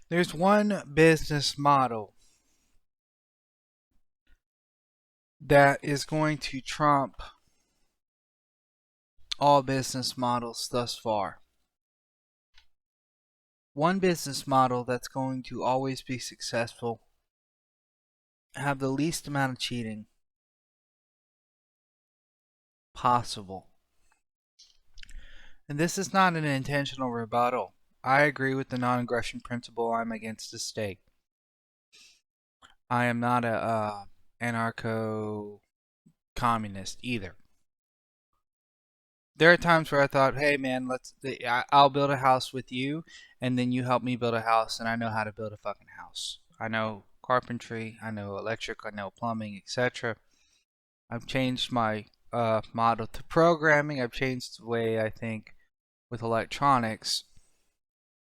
There's one business model that is going to trump all business models thus far. One business model that's going to always be successful, have the least amount of cheating possible. And this is not an intentional rebuttal. I agree with the non-aggression principle. I'm against the state. I am not a anarcho-communist either. There are times where I thought, hey man, I'll build a house with you, and then you help me build a house, and I know how to build a fucking house. I know carpentry, I know electric, I know plumbing, etc. I've changed my model to programming. I've changed the way I think with electronics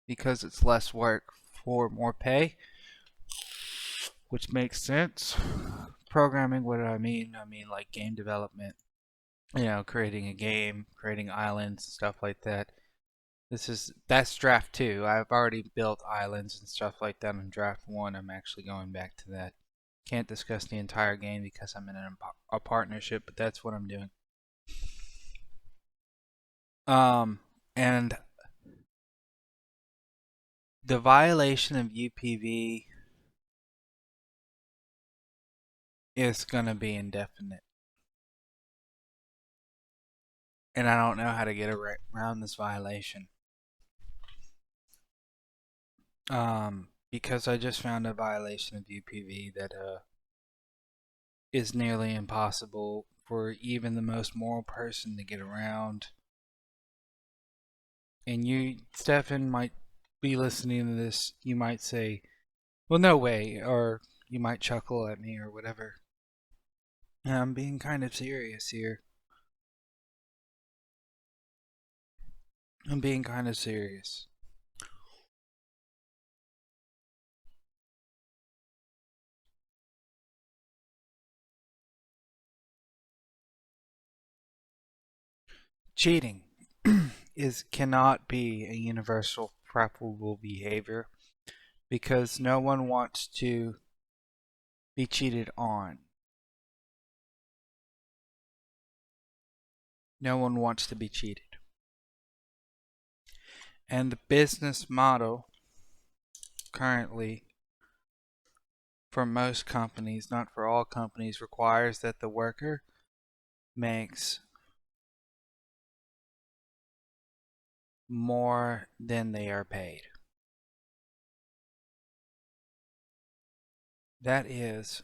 because it's less work for more pay, which makes sense. Programming, what do I mean? I mean like game development, creating a game, creating islands, stuff like that. That's draft 2. I've already built islands and stuff like that in draft 1. I'm actually going back to that. Can't discuss the entire game because I'm in a partnership, but that's what I'm doing. And the violation of UPB is gonna be indefinite, and I don't know how to get around this violation. Because I just found a violation of UPV that is nearly impossible for even the most moral person to get around. And you, Stefan, might be listening to this. You might say, well, no way, or you might chuckle at me or whatever. I'm being kind of serious here. I'm being kind of serious. Cheating cannot be a universal preferable behavior because no one wants to be cheated on. No one wants to be cheated. And the business model currently for most companies, not for all companies, requires that the worker makes more than they are paid. That is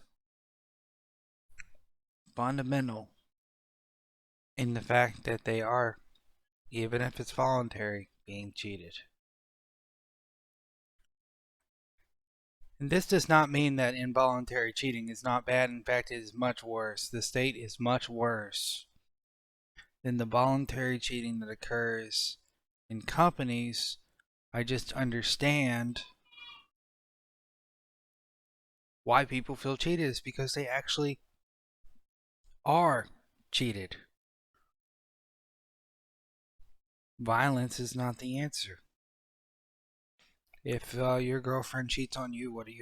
fundamental in the fact that they are, even if it's voluntary, being cheated. And this does not mean that involuntary cheating is not bad. In fact, it is much worse. The state is much worse than the voluntary cheating that occurs in companies. I just understand why people feel cheated is because they actually are cheated. Violence is not the answer. If your girlfriend cheats on you, what do?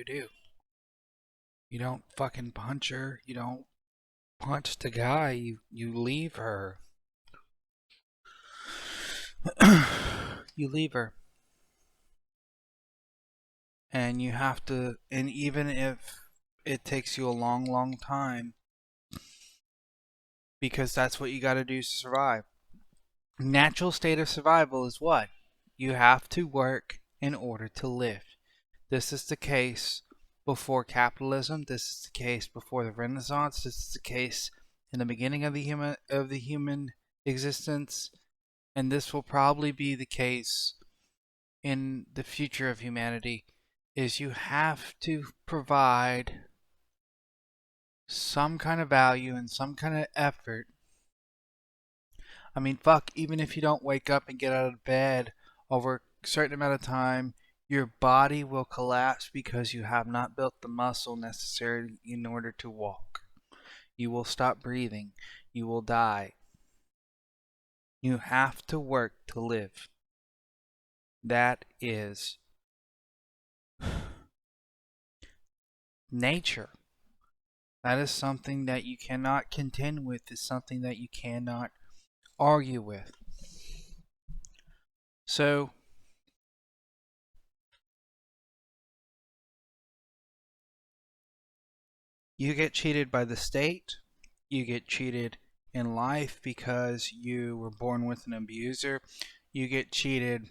You don't fucking punch her. You don't punch the guy. You leave her. You leave her. And you have to, and even if it takes you a long, long time, because that's what you got to do to survive. Natural state of survival is what? You have to work in order to live. This is the case before capitalism. This is the case before the Renaissance. This is the case in the beginning of the human existence, and this will probably be the case in the future of humanity. Is you have to provide some kind of value and some kind of effort. I mean, fuck, even if you don't wake up and get out of bed over a certain amount of time, your body will collapse because you have not built the muscle necessary in order to walk. You will stop breathing. You will die. You have to work to live. That is Nature. That is something that you cannot contend with, is something that you cannot argue with. So, you get cheated by the state, you get cheated in life because you were born with an abuser, you get cheated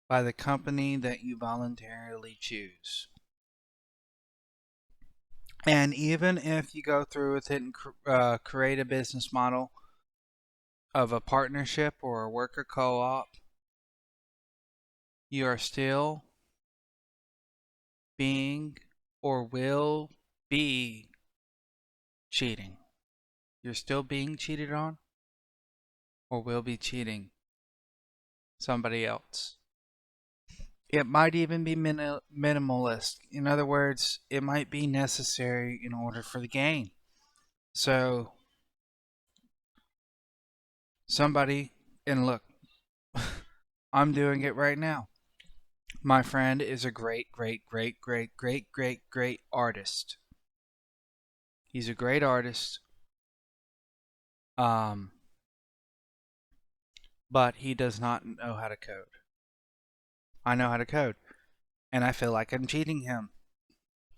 by the company that you voluntarily choose. And even if you go through with it and create a business model of a partnership or a worker co-op, you are still being or will be cheating. You're still being cheated on or will be cheating somebody else. It might even be minimalist. In other words, it might be necessary in order for the gain. So, somebody, and look, I'm doing it right now. My friend is a great, great, great, great, great, great, great artist. He's a great artist. Um, but he does not know how to code. I know how to code, and I feel like I'm cheating him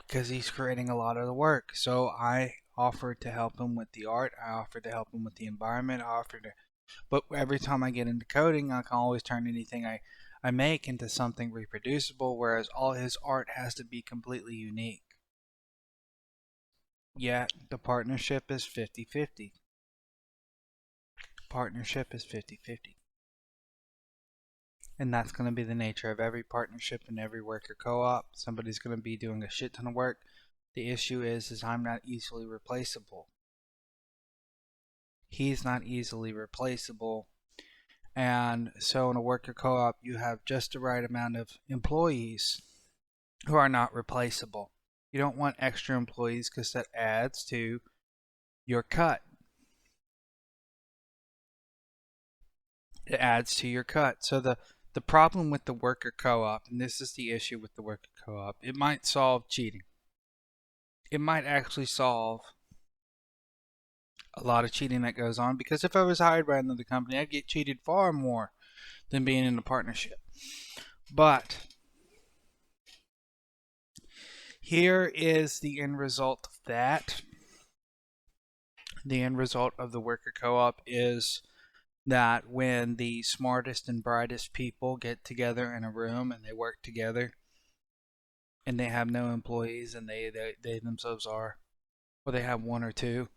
because he's creating a lot of the work. So I offered to help him with the art. I offered to help him with the environment. I offered to, but every time I get into coding, I can always turn anything I make into something reproducible, whereas all his art has to be completely unique. Yet the partnership is 50-50. Partnership is 50-50. And that's going to be the nature of every partnership and every worker co-op. Somebody's going to be doing a shit ton of work. The issue is I'm not easily replaceable. He's not easily replaceable. And so in a worker co-op, you have just the right amount of employees who are not replaceable. You don't want extra employees because that adds to your cut. It adds to your cut. So the problem with the worker co-op, and this is the issue with the worker co-op, it might solve cheating. It might actually solve a lot of cheating that goes on, because if I was hired by another company, I'd get cheated far more than being in a partnership. But here is the end result of that. The end result of the worker co-op is that when the smartest and brightest people get together in a room and they work together and they have no employees and they themselves are, or they have one or two,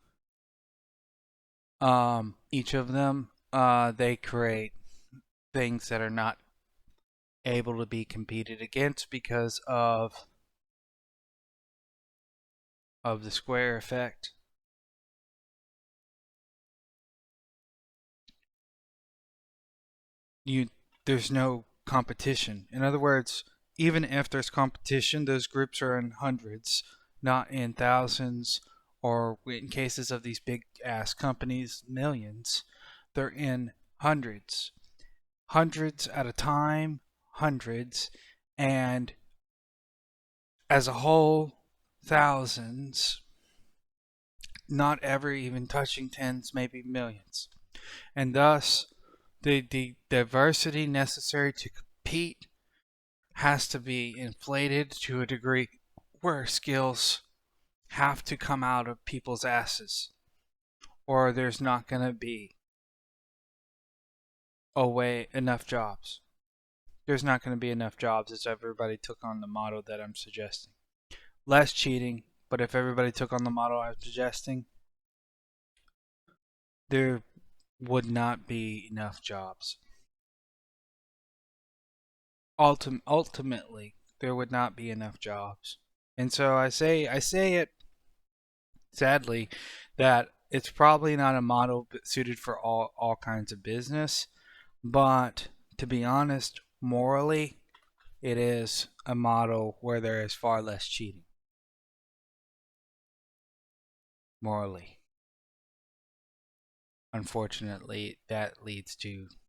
each of them, they create things that are not able to be competed against because of the square effect. You There's no competition. In other words, even if there's competition, those groups are in hundreds, not in thousands, or in cases of these big ass companies, millions. They're in hundreds. Hundreds at a time, hundreds, and as a whole, thousands, not ever even touching tens, maybe millions. And thus, the diversity necessary to compete has to be inflated to a degree where skills have to come out of people's asses, or there's not going to be enough jobs. There's not going to be enough jobs if everybody took on the model that I'm suggesting. Less cheating, but if everybody took on the model I'm suggesting, there would not be enough jobs. Ultimately, there would not be enough jobs. And so I say it sadly that it's probably not a model suited for all kinds of business, but to be honest, morally, it is a model where there is far less cheating. Morally. Unfortunately, that leads to